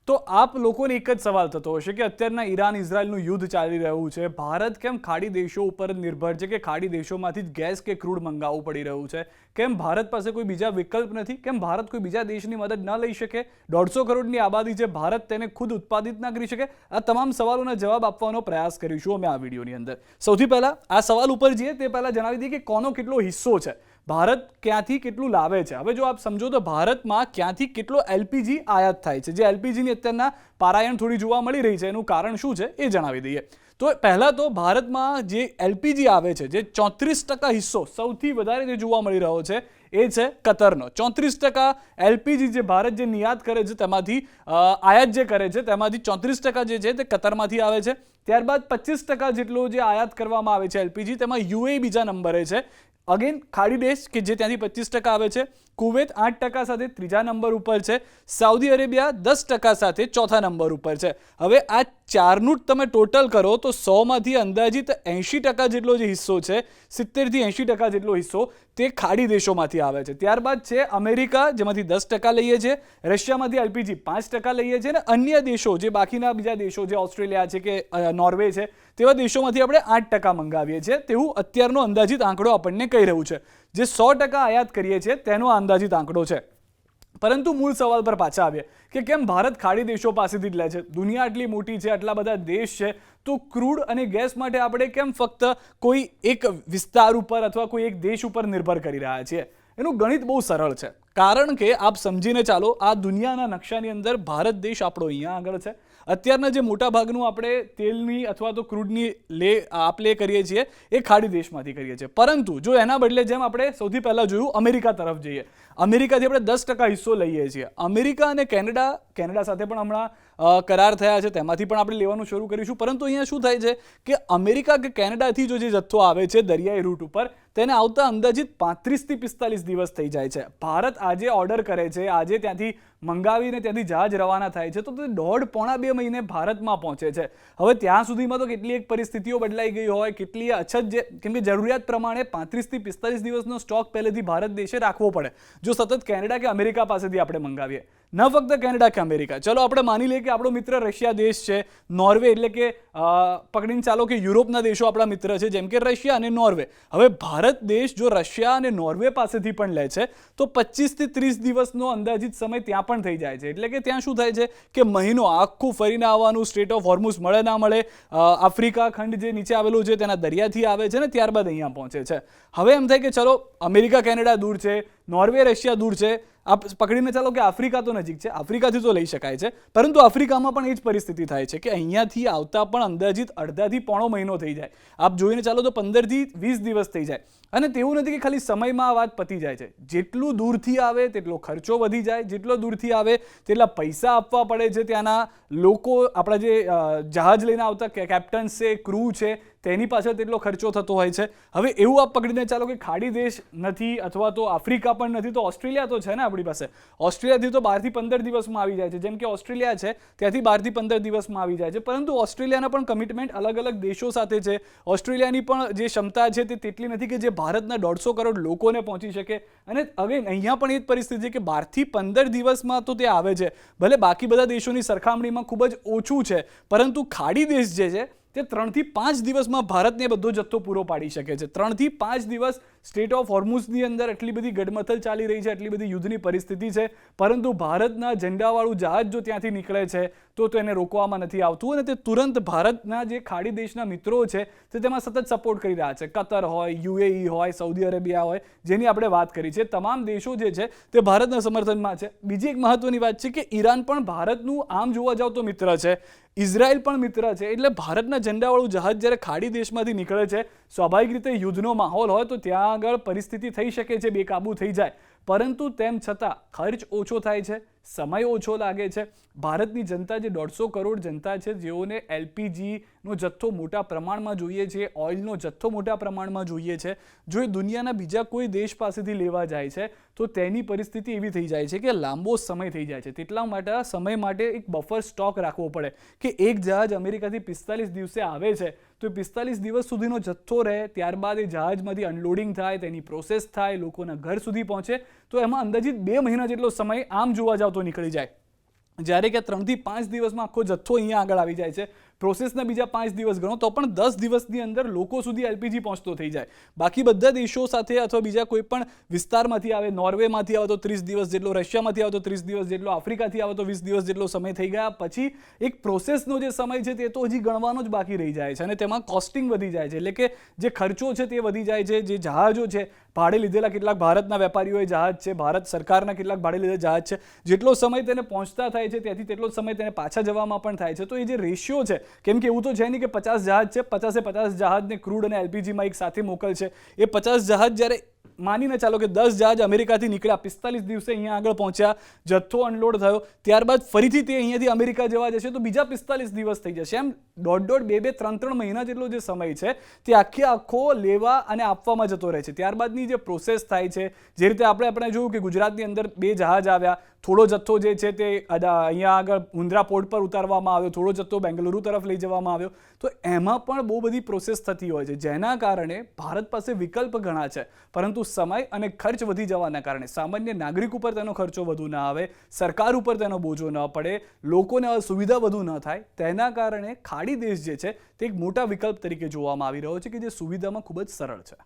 તો આપ લોકોને એક જ સવાલ થતો હશે કે અત્યારના ઈરાન ઇઝરાયલનું યુદ્ધ ચાલી રહ્યું છે, ભારત કેમ ખાડી દેશો ઉપર નિર્ભર છે કે ખાડી દેશોમાંથી જ ગેસ કે ક્રૂડ મંગાવવું પડી રહ્યું છે? કેમ ભારત પાસે કોઈ બીજા વિકલ્પ નથી? કેમ ભારત કોઈ બીજા દેશની મદદ ન લઈ શકે? 150 કરોડની આબાદી છે, ભારત તેને ખુદ ઉત્પાદિત ના કરી શકે? આ તમામ સવાલોના જવાબ આપવાનો પ્રયાસ કરીશું અમે આ વિડીયોની અંદર. સૌથી પહેલા આ સવાલ ઉપર જઈએ તે પહેલા જણાવી દઈએ કે કોનો કેટલો હિસ્સો છે, ભારત ક્યાંથી કેટલું લાવે છે. હવે જો આપ સમજો તો ભારતમાં ક્યાંથી કેટલો એલપીજી આયાત થાય છે, જે એલપીજીની અત્યારના પારાયણ થોડી જોવા મળી રહી છે, એનું કારણ શું છે એ જણાવી દઈએ. તો પહેલાં તો ભારતમાં જે એલપીજી આવે છે, જે 34% હિસ્સો સૌથી વધારે જે જોવા મળી રહ્યો છે એ છે કતરનો. 34% એલપીજી જે ભારત જે નિર્યાત કરે છે તેમાંથી આયાત જે કરે છે તેમાંથી 34% જે છે તે કતરમાંથી આવે છે. ત્યારબાદ 25% જેટલો જે આયાત કરવામાં આવે છે એલપીજી, તેમાં યુએઈ બીજા નંબરે છે. અગેન ખાડી દેશ કે જે ત્યાંથી 25% આવે છે. કુવેત 8% સાથે ત્રીજા નંબર ઉપર છે. સાઉદી અરેબિયા 10% સાથે ચોથા નંબર ઉપર છે. હવે આ ચારનું જ તમે ટોટલ કરો તો 100માંથી અંદાજિત 80% જેટલો જે હિસ્સો છે, 70થી 80% જેટલો હિસ્સો તે ખાડી દેશોમાંથી આવે છે. ત્યારબાદ છે અમેરિકા, જેમાંથી 10% લઈએ છીએ. રશિયામાંથી એલપીજી 5% લઈએ છીએ. અને અન્ય દેશો જે બાકીના બીજા દેશો જે ઓસ્ટ્રેલિયા છે કે નોર્વે છે, તેવા દેશોમાંથી આપણે 8% મંગાવીએ છીએ. તેવું અત્યારનો અંદાજિત આંકડો આપણને કહી રહ્યું છે. જે 100% આયાત કરીએ છીએ તેનો અંદાજિત આંકડો છે. પરંતુ મૂળ સવાલ પર પાછા આવીએ કે કેમ ભારત ખાડી દેશો પાસેથી જ લે છે? દુનિયા આટલી મોટી છે, આટલા બધા દેશ છે, તો ક્રૂડ અને ગેસ માટે આપણે કેમ ફક્ત કોઈ એક વિસ્તાર ઉપર અથવા કોઈ એક દેશ ઉપર નિર્ભર કરી રહ્યા છીએ? એનું ગણિત બહુ સરળ છે. કારણ કે આપ સમજીને ચાલો, આ દુનિયાના નકશાની અંદર ભારત દેશ આપણો અહીંયા આગળ છે. અત્યારના જે મોટા ભાગનું આપણે તેલની અથવા તો ક્રૂડની આપ લે કરીએ છીએ એ ખાડી દેશમાંથી કરીએ છીએ. પરંતુ જો એના બદલે જેમ આપણે સૌથી પહેલાં જોયું અમેરિકા તરફ જઈએ, અમેરિકાથી આપણે 10% હિસ્સો લઈએ છીએ. અમેરિકા અને કેનેડા સાથે પણ હમણાં કરાર થયા છે, તેમાંથી પણ આપણે લેવાનું શરૂ કરીશું. પરંતુ અહીંયા શું થાય છે કે અમેરિકા કે કેનેડાથી જે જથ્થો આવે છે દરિયાઈ રૂટ ઉપર, તેને આવતા અંદાજિત 35થી 45 દિવસ થઈ જાય છે. ભારત આજે ઓર્ડર કરે છે, આજે ત્યાંથી મંગાવીને ત્યાંથી જહાજ રવાના થાય છે, તો તે 1.5-2 મહિને ભારતમાં પહોંચે છે. હવે ત્યાં સુધીમાં તો કેટલી એક પરિસ્થિતિઓ બદલાઈ ગઈ હોય, કેટલી અછત, કેમ કે જરૂરિયાત પ્રમાણે 35થી 45 દિવસનો સ્ટોક પહેલેથી ભારત દેશે રાખવો પડે જો સતત કેનેડા કે અમેરિકા પાસેથી આપણે મંગાવીએ. ન ફક્ત કેનેડા કે અમેરિકા, ચલો આપણે માની લઈએ કે આપણો મિત્ર રશિયા દેશ છે, નોર્વે, એટલે કે પકડીને ચાલો કે યુરોપના દેશો આપણા મિત્ર છે, જેમ કે રશિયા અને નોર્વે. હવે ભારત દેશ જો રશિયા અને નોર્વે પાસેથી પણ લે છે તો 25થી 30 દિવસનો અંદાજિત સમય ત્યાં પણ થઈ જાય છે. એટલે કે ત્યાં શું થાય છે કે મહિનો આખું ફરીને આવવાનું, સ્ટ્રેટ ઓફ હોર્મુઝ મળે ના મળે, આફ્રિકા ખંડ જે નીચે આવેલું છે તેના દરિયાથી આવે છે ને ત્યારબાદ અહીંયા પહોંચે છે. હવે એમ થાય કે ચલો અમેરિકા કેનેડા દૂર છે, નોર્વે રશિયા દૂર છે, આપ પકડીને ચાલો કે આફ્રિકા તો નજીક છે, આફ્રિકાથી તો લઈ શકાય છે. પરંતુ આફ્રિકામાં પણ એ જ પરિસ્થિતિ થાય છે કે અહીંયાથી આવતા પણ અંદાજિત અડધાથી પોણો મહિનો થઈ જાય. આપ જોઈને ચાલો તો 15થી 20 દિવસ થઈ જાય. અને તેવું નથી કે ખાલી સમયમાં આ વાત પતી જાય છે. જેટલું દૂરથી આવે તેટલો ખર્ચો વધી જાય, જેટલો દૂરથી આવે તેટલા પૈસા આપવા પડે છે. ત્યાંના લોકો, આપણા જે જહાજ લઈને આવતા કેપ્ટન્સ છે, ક્રૂ છે, તેની પાછળ તેટલો ખર્ચો થતો હોય છે. હવે એવું આપ પકડીને ચાલો કે ખાડી દેશ નથી અથવા તો આફ્રિકા પણ નથી, તો ઓસ્ટ્રેલિયા તો છે ને આપણી પાસે. ઓસ્ટ્રેલિયાથી તો 12થી 15 દિવસમાં આવી જાય છે. જેમ કે ઓસ્ટ્રેલિયા છે ત્યાંથી 12થી 15 દિવસમાં આવી જાય છે. પરંતુ ઓસ્ટ્રેલિયાના પણ કમિટમેન્ટ અલગ અલગ દેશો સાથે છે. ઓસ્ટ્રેલિયાની પણ જે ક્ષમતા છે તે તેટલી નથી કે જે ભારતના 150 કરોડ લોકોને પહોંચી શકે. અને હવે અહીંયા પણ એ જ પરિસ્થિતિ છે કે 12થી 15 દિવસમાં તો તે આવે છે. ભલે બાકી બધા દેશોની સરખામણીમાં ખૂબ જ ઓછું છે, પરંતુ ખાડી દેશ જે છે તે 3થી 5 દિવસમાં ભારતને બધો જથ્થો પૂરો પાડી શકે છે. 3થી 5 દિવસ સ્ટેટ ઓફ હોર્મુઝની અંદર એટલી બધી ગડમથલ ચાલી રહી છે, એટલી બધી યુદ્ધની પરિસ્થિતિ છે, પરંતુ ભારતના ઝંડાવાળું જહાજ જો ત્યાંથી નીકળે છે તો એને રોકવામાં નથી આવતું. અને તે તુરંત ભારતના જે ખાડી દેશના મિત્રો છે તે તેમાં સતત સપોર્ટ કરી રહ્યા છે. કતર હોય, યુએઈ હોય, સાઉદી અરેબિયા હોય, જેની આપણે વાત કરી છે, તમામ દેશો જે છે તે ભારતના સમર્થનમાં છે. બીજી એક મહત્વની વાત છે કે ઈરાન પણ ભારતનું આમ જોવા જાવ તો મિત્ર છે, ઇઝરાયલ પણ મિત્ર છે. એટલે ભારતના ઝંડાવાળું જહાજ જ્યારે ખાડી દેશમાંથી નીકળે છે, સ્વાભાવિક રીતે યુદ્ધનો માહોલ હોય તો ત્યાં આગળ પરિસ્થિતિ થઈ શકે છે, બેકાબૂ થઈ જાય. પરંતુ તેમ છતાં ખર્ચ ઓછો થાય છે, સમય ઓછો લાગે છે. ભારતની જનતા જે 150 કરોડ જનતા છે, જેઓને એલપીજીનો જથ્થો મોટા પ્રમાણમાં જોઈએ છે, ઓઇલનો જથ્થો મોટા પ્રમાણમાં જોઈએ છે, જો એ દુનિયાના બીજા કોઈ દેશ પાસેથી લેવા જાય છે તો તેની પરિસ્થિતિ એવી થઈ જાય છે કે લાંબો સમય થઈ જાય છે. તેટલા માટે સમય માટે એક બફર સ્ટોક રાખવો પડે કે એક જહાજ અમેરિકાથી 45 દિવસે આવે છે તો 45 દિવસ સુધીનો જથ્થો રહે, ત્યારબાદ એ જહાજમાંથી અનલોડિંગ થાય, તેની પ્રોસેસ થાય, લોકોના ઘર સુધી પહોંચે, તો એમાં અંદાજિત 2 મહિના જેટલો સમય આમ જોવા જાવ તો નીકળી જાય. જ્યારે કે 3 થી 5 દિવસમાં આખો જથ્થો અહીંયા આગળ આવી જાય છે. પ્રોસેસના બીજા 5 દિવસ ગણો તો પણ 10 દિવસની અંદર લોકો સુધી એલપીજી પહોંચતો થઈ જાય. બાકી બધા દેશો સાથે અથવા બીજા કોઈ પણ વિસ્તારમાંથી આવે, નોર્વેમાંથી આવે તો 30 દિવસ જેટલો, રશિયામાંથી આવે તો 30 દિવસ જેટલો, આફ્રિકાથી આવે તો 20 દિવસ જેટલો સમય થઈ ગયા પછી એક પ્રોસેસનો જે સમય છે તે તો હજી ગણવાનો જ બાકી રહી જાય છે અને તેમાં કોસ્ટિંગ વધી જાય છે. એટલે કે જે ખર્ચો છે તે વધી જાય છે. જે જહાજો છે ભાડે લીધેલા, કેટલાક ભારતના વેપારીઓએ જહાજ છે, ભારત સરકારના કેટલાક ભાડે લીધેલા જહાજ છે, જેટલો સમય તેને પહોંચતા થાય છે ત્યાંથી તેટલો સમય તેને પાછા જવામાં પણ થાય છે. તો એ જે રેશિયો છે, કેમ કે એવું તો છે નહીં કે 50 જહાજ છે, 50 જહાજને ક્રૂડ અને એલપીજીમાં એક સાથે મોકલશે. એ 50 જહાજ જ્યારે માનીને ચાલો કે 10 જહાજ અમેરિકાથી નીકળ્યા, 45 દિવસે અહીંયા આગળ પહોંચ્યા, જથ્થો અનલોડ થયો, ત્યારબાદ ફરીથી તે અહીંયાથી અમેરિકા જવા જશે તો બીજા 45 દિવસ થઈ જશે. એમ 1.5, 2, 3 મહિના જેટલો જે સમય છે તે આખો લેવા અને આપવામાં જતો રહે છે. ત્યારબાદની જે પ્રોસેસ થાય છે, જે રીતે આપણે જોયું કે ગુજરાતની અંદર 2 જહાજ આવ્યા, થોડો જથ્થો જે છે તે અહીંયા આગળ મુન્દ્રા પોર્ટ પર ઉતારવામાં આવ્યો, થોડો જથ્થો બેંગલુરુ તરફ લઈ જવામાં આવ્યો. તો એમાં પણ બહુ બધી પ્રોસેસ થતી હોય છે, જેના કારણે ભારત પાસે વિકલ્પ ઘણા છે, પરંતુ સમય અને ખર્ચ વધી જવાના કારણે સામાન્ય નાગરિક ઉપર તેનો ખર્ચો વધુ ન આવે, સરકાર ઉપર તેનો બોજો ન પડે, લોકોને સુવિધા વધુ ન થાય, તેના કારણે ખાડી દેશ જે છે તે એક મોટા વિકલ્પ તરીકે જોવામાં આવી રહ્યો છે કે જે સુવિધામાં ખૂબ જ સરળ છે.